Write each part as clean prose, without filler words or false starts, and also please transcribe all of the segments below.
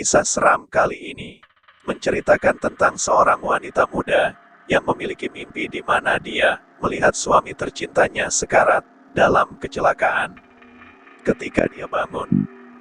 Kisah seram kali ini menceritakan tentang seorang wanita muda yang memiliki mimpi di mana dia melihat suami tercintanya sekarat dalam kecelakaan. Ketika dia bangun,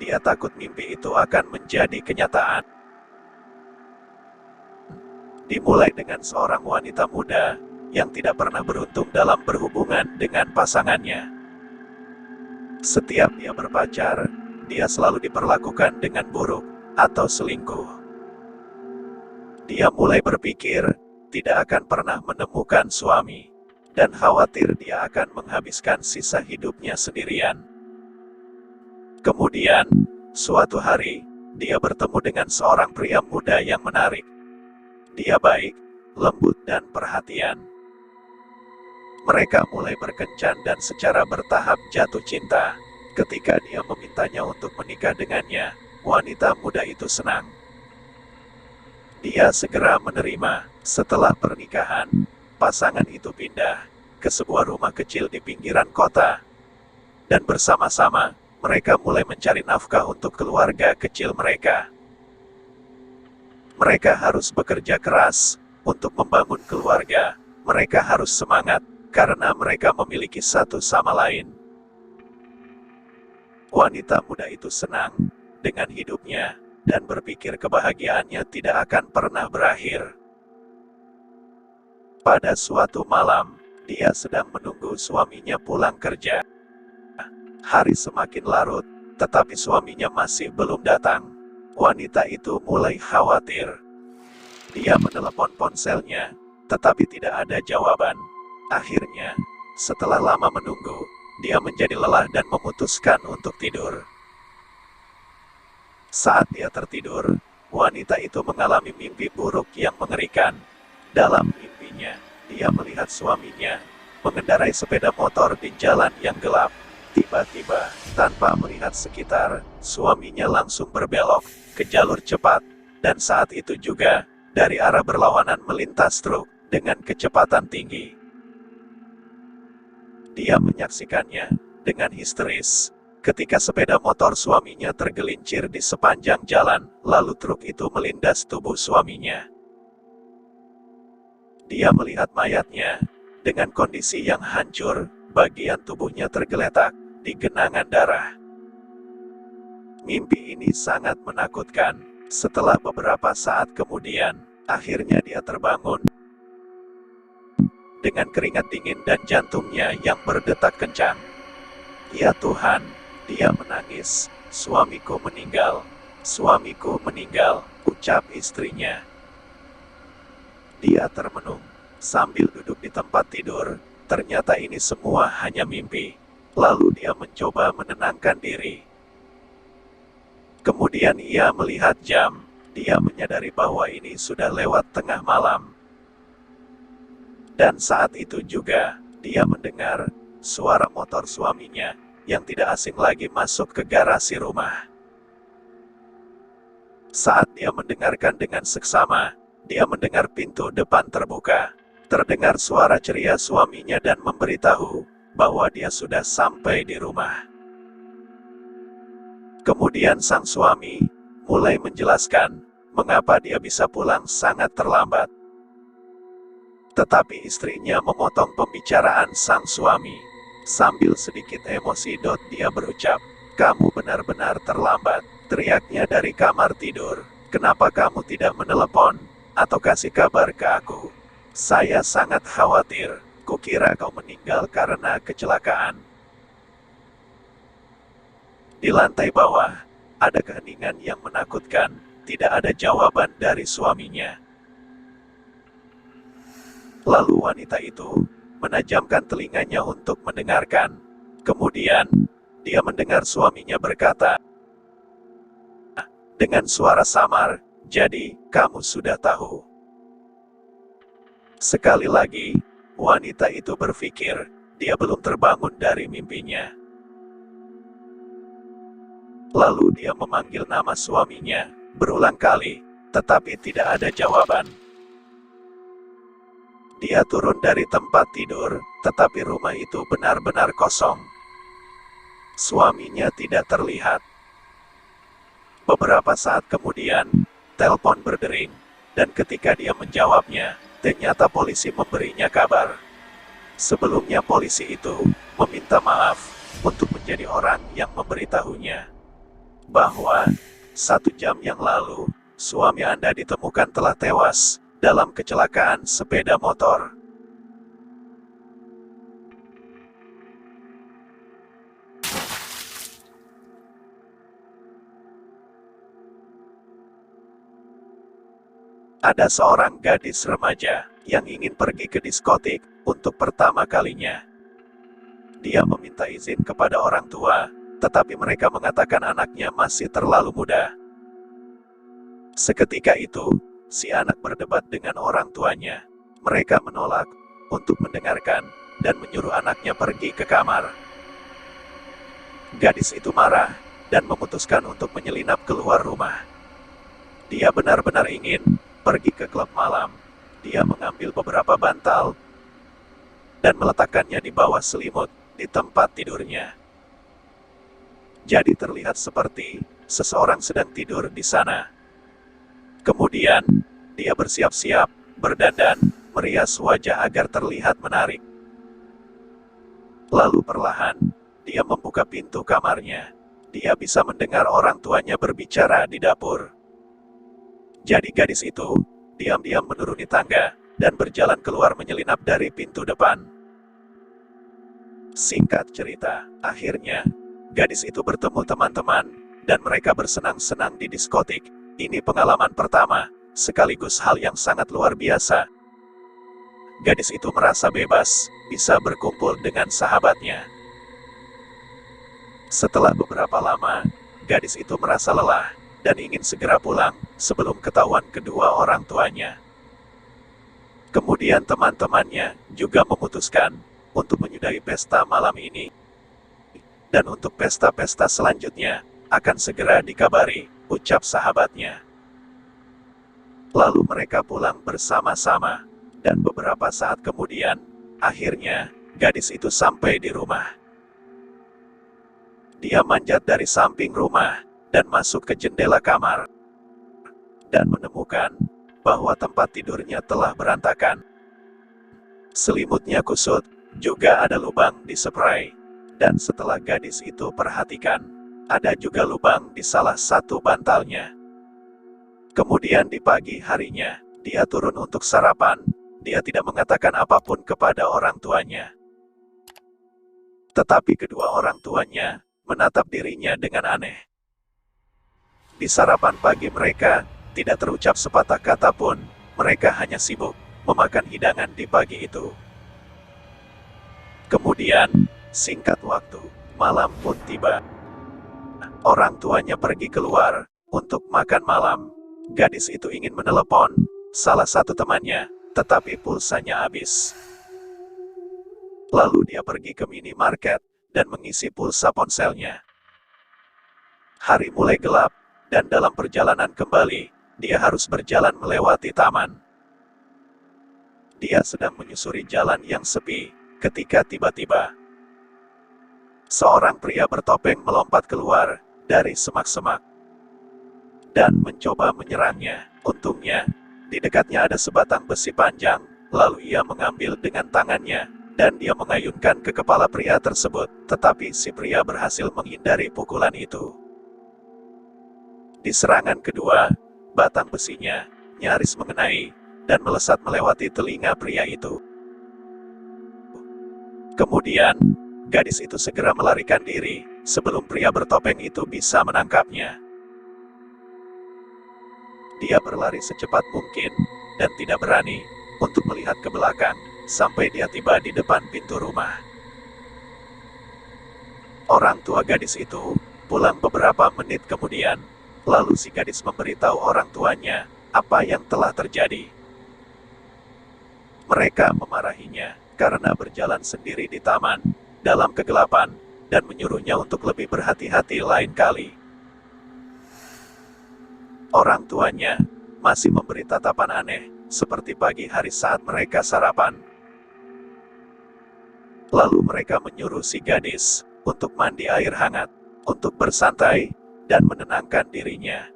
dia takut mimpi itu akan menjadi kenyataan. Dimulai dengan seorang wanita muda yang tidak pernah beruntung dalam berhubungan dengan pasangannya. Setiap dia berpacar, dia selalu diperlakukan dengan buruk atau selingkuh. Dia mulai berpikir tidak akan pernah menemukan suami, dan khawatir dia akan menghabiskan sisa hidupnya sendirian. Kemudian, suatu hari, dia bertemu dengan seorang pria muda yang menarik. Dia baik, lembut dan perhatian. Mereka mulai berkencan dan secara bertahap jatuh cinta. Ketika dia memintanya untuk menikah dengannya, wanita muda itu senang. Dia segera menerima. Setelah pernikahan, pasangan itu pindah ke sebuah rumah kecil di pinggiran kota. Dan bersama-sama, mereka mulai mencari nafkah untuk keluarga kecil mereka. Mereka harus bekerja keras untuk membangun keluarga. Mereka harus semangat karena mereka memiliki satu sama lain. Wanita muda itu senang dengan hidupnya dan berpikir kebahagiaannya tidak akan pernah berakhir. Pada suatu malam, dia sedang menunggu suaminya pulang kerja. Hari semakin larut, tetapi suaminya masih belum datang. Wanita itu mulai khawatir. Dia menelepon ponselnya, tetapi tidak ada jawaban. Akhirnya, setelah lama menunggu, dia menjadi lelah dan memutuskan untuk tidur. Saat dia tertidur, wanita itu mengalami mimpi buruk yang mengerikan. Dalam mimpinya, dia melihat suaminya mengendarai sepeda motor di jalan yang gelap. Tiba-tiba, tanpa melihat sekitar, suaminya langsung berbelok ke jalur cepat. Dan saat itu juga, dari arah berlawanan melintas truk dengan kecepatan tinggi. Dia menyaksikannya dengan histeris. Ketika sepeda motor suaminya tergelincir di sepanjang jalan, lalu truk itu melindas tubuh suaminya. Dia melihat mayatnya dengan kondisi yang hancur, bagian tubuhnya tergeletak di genangan darah. Mimpi ini sangat menakutkan. Setelah beberapa saat kemudian, akhirnya dia terbangun dengan keringat dingin dan jantungnya yang berdetak kencang. Ya Tuhan, dia menangis. Suamiku meninggal. Suamiku meninggal, ucap istrinya. Dia termenung sambil duduk di tempat tidur. Ternyata ini semua hanya mimpi. Lalu dia mencoba menenangkan diri. Kemudian ia melihat jam. Dia menyadari bahwa ini sudah lewat tengah malam. Dan saat itu juga, dia mendengar suara motor suaminya yang tidak asing lagi masuk ke garasi rumah. Saat dia mendengarkan dengan seksama, dia mendengar pintu depan terbuka. Terdengar suara ceria suaminya dan memberitahu bahwa dia sudah sampai di rumah. Kemudian sang suami mulai menjelaskan mengapa dia bisa pulang sangat terlambat. Tetapi istrinya memotong pembicaraan sang suami. Sambil sedikit emosi dia berucap, "Kamu benar-benar terlambat," teriaknya dari kamar tidur. "Kenapa kamu tidak menelepon atau kasih kabar ke aku? Saya sangat khawatir. Kukira kau meninggal karena kecelakaan." Di lantai bawah, ada keheningan yang menakutkan. Tidak ada jawaban dari suaminya. Lalu wanita itu menajamkan telinganya untuk mendengarkan. Kemudian, dia mendengar suaminya berkata dengan suara samar, "Jadi, kamu sudah tahu." Sekali lagi, wanita itu berpikir, dia belum terbangun dari mimpinya. Lalu dia memanggil nama suaminya berulang kali, tetapi tidak ada jawaban. Dia turun dari tempat tidur, tetapi rumah itu benar-benar kosong. Suaminya tidak terlihat. Beberapa saat kemudian, telepon berdering, dan ketika dia menjawabnya, ternyata polisi memberinya kabar. Sebelumnya polisi itu meminta maaf untuk menjadi orang yang memberitahunya bahwa 1 jam yang lalu, suami Anda ditemukan telah tewas dalam kecelakaan sepeda motor. Ada seorang gadis remaja yang ingin pergi ke diskotik untuk pertama kalinya. Dia meminta izin kepada orang tua, tetapi mereka mengatakan anaknya masih terlalu muda. Seketika itu, si anak berdebat dengan orang tuanya. Mereka menolak untuk mendengarkan dan menyuruh anaknya pergi ke kamar. Gadis itu marah dan memutuskan untuk menyelinap keluar rumah. Dia benar-benar ingin pergi ke klub malam. Dia mengambil beberapa bantal dan meletakkannya di bawah selimut di tempat tidurnya. Jadi terlihat seperti seseorang sedang tidur di sana. Kemudian, dia bersiap-siap, berdandan, merias wajah agar terlihat menarik. Lalu perlahan, dia membuka pintu kamarnya. Dia bisa mendengar orang tuanya berbicara di dapur. Jadi gadis itu diam-diam menuruni tangga dan berjalan keluar menyelinap dari pintu depan. Singkat cerita, akhirnya gadis itu bertemu teman-teman dan mereka bersenang-senang di diskotik. Ini pengalaman pertama, sekaligus hal yang sangat luar biasa. Gadis itu merasa bebas, bisa berkumpul dengan sahabatnya. Setelah beberapa lama, gadis itu merasa lelah dan ingin segera pulang sebelum ketahuan kedua orang tuanya. Kemudian teman-temannya juga memutuskan untuk menyudahi pesta malam ini. Dan untuk pesta-pesta selanjutnya, akan segera dikabari, ucap sahabatnya. Lalu mereka pulang bersama-sama, dan beberapa saat kemudian, akhirnya, gadis itu sampai di rumah. Dia manjat dari samping rumah, dan masuk ke jendela kamar, dan menemukan bahwa tempat tidurnya telah berantakan. Selimutnya kusut, juga ada lubang di spray, dan setelah gadis itu perhatikan, ada juga lubang di salah satu bantalnya. Kemudian di pagi harinya, dia turun untuk sarapan. Dia tidak mengatakan apapun kepada orang tuanya. Tetapi kedua orang tuanya menatap dirinya dengan aneh. Di sarapan pagi mereka, tidak terucap sepatah kata pun, mereka hanya sibuk memakan hidangan di pagi itu. Kemudian, singkat waktu, malam pun tiba. Orang tuanya pergi keluar untuk makan malam. Gadis itu ingin menelepon salah satu temannya, tetapi pulsanya habis. Lalu dia pergi ke minimarket dan mengisi pulsa ponselnya. Hari mulai gelap, dan dalam perjalanan kembali, dia harus berjalan melewati taman. Dia sedang menyusuri jalan yang sepi, ketika tiba-tiba seorang pria bertopeng melompat keluar dari semak-semak dan mencoba menyerangnya. Untungnya, di dekatnya ada sebatang besi panjang, lalu ia mengambil dengan tangannya, dan dia mengayunkan ke kepala pria tersebut, tetapi si pria berhasil menghindari pukulan itu. Di serangan kedua, batang besinya nyaris mengenai dan melesat melewati telinga pria itu. Kemudian, gadis itu segera melarikan diri sebelum pria bertopeng itu bisa menangkapnya. Dia berlari secepat mungkin dan tidak berani untuk melihat ke belakang sampai dia tiba di depan pintu rumah. Orang tua gadis itu pulang beberapa menit kemudian. Lalu si gadis memberitahu orang tuanya apa yang telah terjadi. Mereka memarahinya karena berjalan sendiri di taman dalam kegelapan dan menyuruhnya untuk lebih berhati-hati lain kali. Orang tuanya masih memberi tatapan aneh seperti pagi hari saat mereka sarapan. Lalu mereka menyuruh si gadis untuk mandi air hangat, untuk bersantai, dan menenangkan dirinya.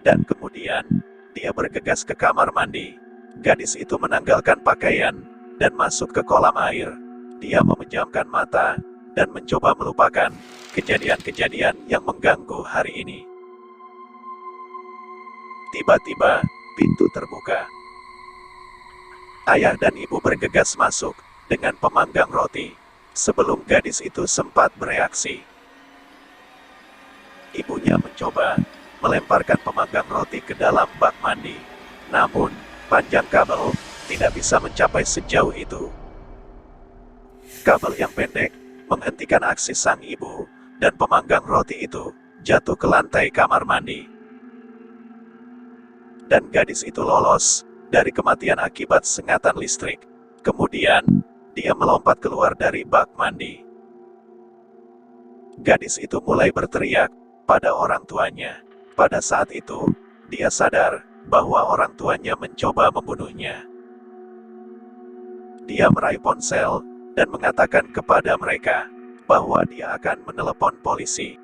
Dan kemudian, dia bergegas ke kamar mandi. Gadis itu menanggalkan pakaian dan masuk ke kolam air. Dia memejamkan mata dan mencoba melupakan kejadian-kejadian yang mengganggu hari ini. Tiba-tiba, pintu terbuka. Ayah dan ibu bergegas masuk dengan pemanggang roti, sebelum gadis itu sempat bereaksi. Ibunya mencoba melemparkan pemanggang roti ke dalam bak mandi. Namun, panjang kabel tidak bisa mencapai sejauh itu. Kabel yang pendek menghentikan aksi sang ibu, dan pemanggang roti itu jatuh ke lantai kamar mandi. Dan gadis itu lolos dari kematian akibat sengatan listrik. Kemudian, dia melompat keluar dari bak mandi. Gadis itu mulai berteriak pada orang tuanya. Pada saat itu, dia sadar bahwa orang tuanya mencoba membunuhnya. Dia meraih ponsel dan mengatakan kepada mereka bahwa dia akan menelepon polisi.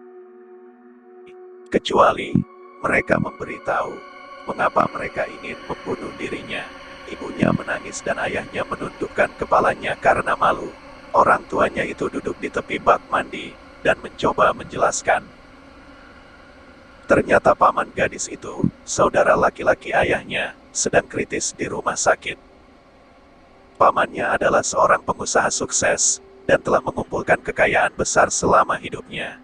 Kecuali mereka memberitahu mengapa mereka ingin membunuh dirinya. Ibunya menangis dan ayahnya menundukkan kepalanya karena malu. Orang tuanya itu duduk di tepi bak mandi dan mencoba menjelaskan. Ternyata paman gadis itu, saudara laki-laki ayahnya, sedang kritis di rumah sakit. Pamannya adalah seorang pengusaha sukses dan telah mengumpulkan kekayaan besar selama hidupnya.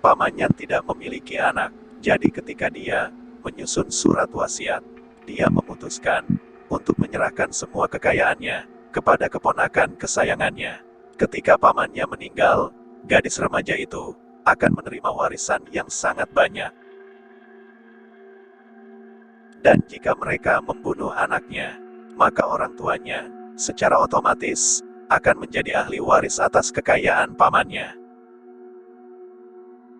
Pamannya tidak memiliki anak, jadi ketika dia menyusun surat wasiat, dia memutuskan untuk menyerahkan semua kekayaannya kepada keponakan kesayangannya. Ketika pamannya meninggal, gadis remaja itu akan menerima warisan yang sangat banyak. Dan jika mereka membunuh anaknya, maka orang tuanya secara otomatis akan menjadi ahli waris atas kekayaan pamannya.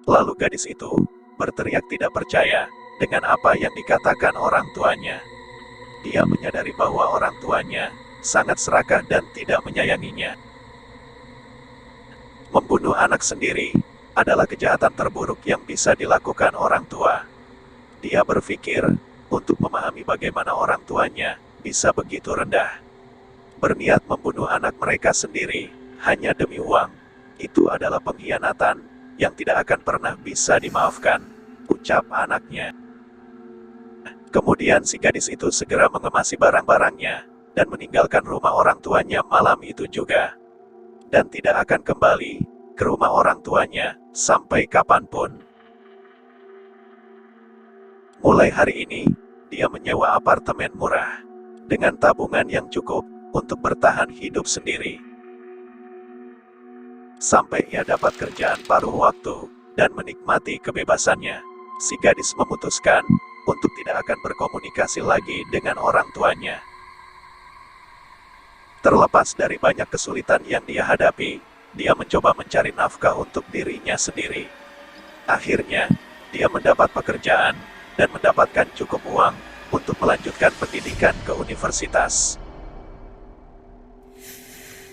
Lalu gadis itu berteriak tidak percaya dengan apa yang dikatakan orang tuanya. Dia menyadari bahwa orang tuanya sangat serakah dan tidak menyayanginya. Membunuh anak sendiri adalah kejahatan terburuk yang bisa dilakukan orang tua. Dia berpikir untuk memahami bagaimana orang tuanya bisa begitu rendah. Berniat membunuh anak mereka sendiri hanya demi uang. Itu adalah pengkhianatan yang tidak akan pernah bisa dimaafkan, ucap anaknya. Kemudian si gadis itu segera mengemasi barang-barangnya dan meninggalkan rumah orang tuanya malam itu juga. Dan tidak akan kembali ke rumah orang tuanya sampai kapanpun. Mulai hari ini, dia menyewa apartemen murah dengan tabungan yang cukup untuk bertahan hidup sendiri. Sampai ia dapat kerjaan paruh waktu dan menikmati kebebasannya, si gadis memutuskan untuk tidak akan berkomunikasi lagi dengan orang tuanya. Terlepas dari banyak kesulitan yang dia hadapi, dia mencoba mencari nafkah untuk dirinya sendiri. Akhirnya, dia mendapat pekerjaan dan mendapatkan cukup uang untuk melanjutkan pendidikan ke universitas.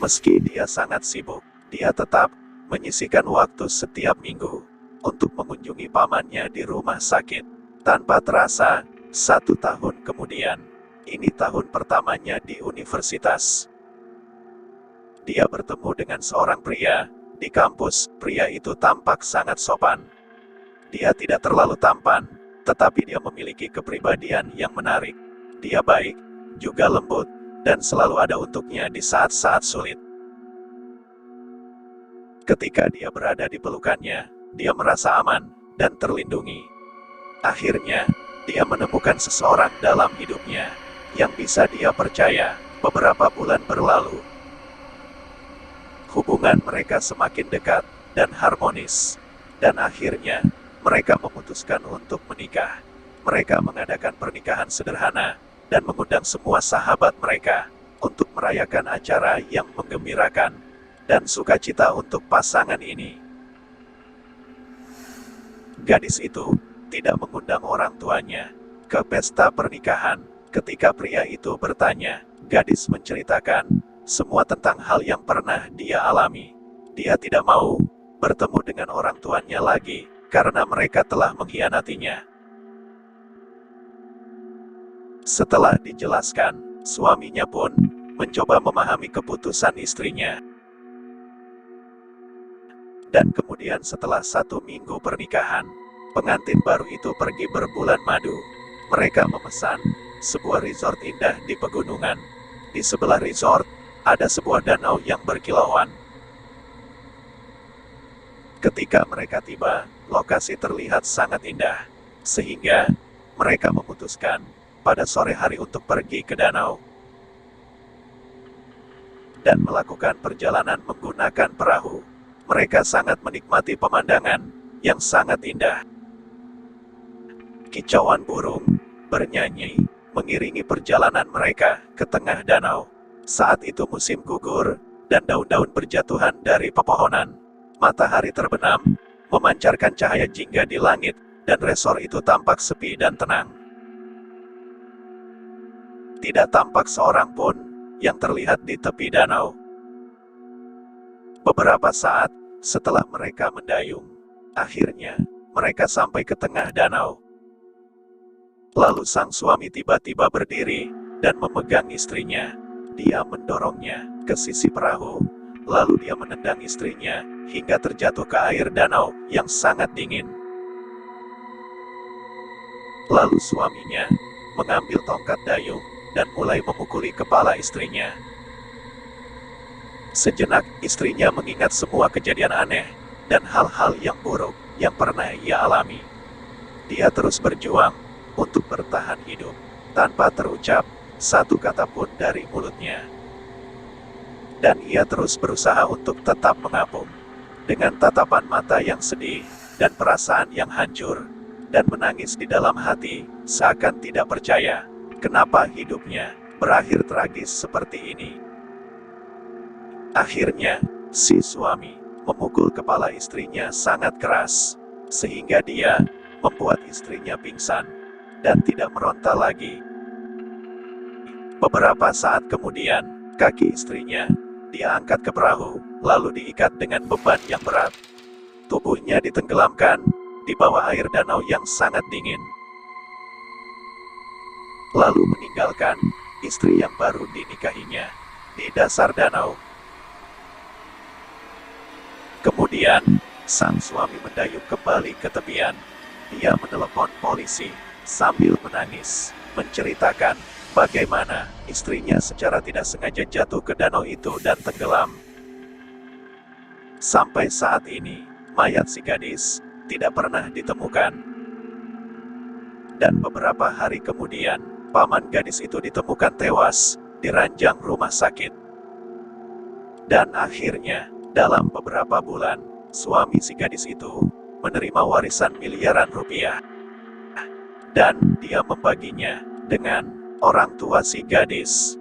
Meski dia sangat sibuk, dia tetap menyisihkan waktu setiap minggu untuk mengunjungi pamannya di rumah sakit. Tanpa terasa, 1 tahun kemudian, ini tahun pertamanya di universitas. Dia bertemu dengan seorang pria di kampus. Pria itu tampak sangat sopan. Dia tidak terlalu tampan, tetapi dia memiliki kepribadian yang menarik. Dia baik, juga lembut, dan selalu ada untuknya di saat-saat sulit. Ketika dia berada di pelukannya, dia merasa aman dan terlindungi. Akhirnya, dia menemukan seseorang dalam hidupnya yang bisa dia percaya. Beberapa bulan berlalu. Hubungan mereka semakin dekat dan harmonis. Dan akhirnya, mereka memutuskan untuk menikah. Mereka mengadakan pernikahan sederhana dan mengundang semua sahabat mereka untuk merayakan acara yang menggembirakan dan sukacita untuk pasangan ini. Gadis itu tidak mengundang orang tuanya ke pesta pernikahan. Ketika pria itu bertanya, gadis menceritakan semua tentang hal yang pernah dia alami. Dia tidak mau bertemu dengan orang tuanya lagi, karena mereka telah mengkhianatinya. Setelah dijelaskan, suaminya pun mencoba memahami keputusan istrinya. Dan kemudian setelah 1 minggu pernikahan, pengantin baru itu pergi berbulan madu. Mereka memesan sebuah resort indah di pegunungan. Di sebelah resort, ada sebuah danau yang berkilauan. Ketika mereka tiba, lokasi terlihat sangat indah, sehingga mereka memutuskan pada sore hari untuk pergi ke danau dan melakukan perjalanan menggunakan perahu. Mereka sangat menikmati pemandangan yang sangat indah. Kicauan burung bernyanyi mengiringi perjalanan mereka ke tengah danau. Saat itu musim gugur, dan daun-daun berjatuhan dari pepohonan. Matahari terbenam, memancarkan cahaya jingga di langit, dan resor itu tampak sepi dan tenang. Tidak tampak seorang pun yang terlihat di tepi danau. Beberapa saat setelah mereka mendayung, akhirnya mereka sampai ke tengah danau. Lalu sang suami tiba-tiba berdiri dan memegang istrinya. Dia mendorongnya ke sisi perahu, lalu dia menendang istrinya hingga terjatuh ke air danau yang sangat dingin. Lalu suaminya mengambil tongkat dayung dan mulai memukuli kepala istrinya. Sejenak istrinya mengingat semua kejadian aneh dan hal-hal yang buruk yang pernah ia alami. Dia terus berjuang untuk bertahan hidup tanpa terucap satu kata pun dari mulutnya. Dan ia terus berusaha untuk tetap mengapung dengan tatapan mata yang sedih dan perasaan yang hancur, dan menangis di dalam hati seakan tidak percaya kenapa hidupnya berakhir tragis seperti ini. Akhirnya, si suami memukul kepala istrinya sangat keras, sehingga dia membuat istrinya pingsan dan tidak meronta lagi. Beberapa saat kemudian, kaki istrinya dia angkat ke perahu, lalu diikat dengan beban yang berat. Tubuhnya ditenggelamkan di bawah air danau yang sangat dingin, lalu meninggalkan istri yang baru dinikahinya di dasar danau. Kemudian, sang suami mendayung kembali ke tepian. Dia menelepon polisi sambil menangis, menceritakan bagaimana istrinya secara tidak sengaja jatuh ke danau itu dan tenggelam. Sampai saat ini, mayat si gadis tidak pernah ditemukan. Dan beberapa hari kemudian, paman gadis itu ditemukan tewas di ranjang rumah sakit. Dan akhirnya, dalam beberapa bulan, suami si gadis itu menerima warisan miliaran rupiah. Dan dia membaginya dengan orang tua si gadis.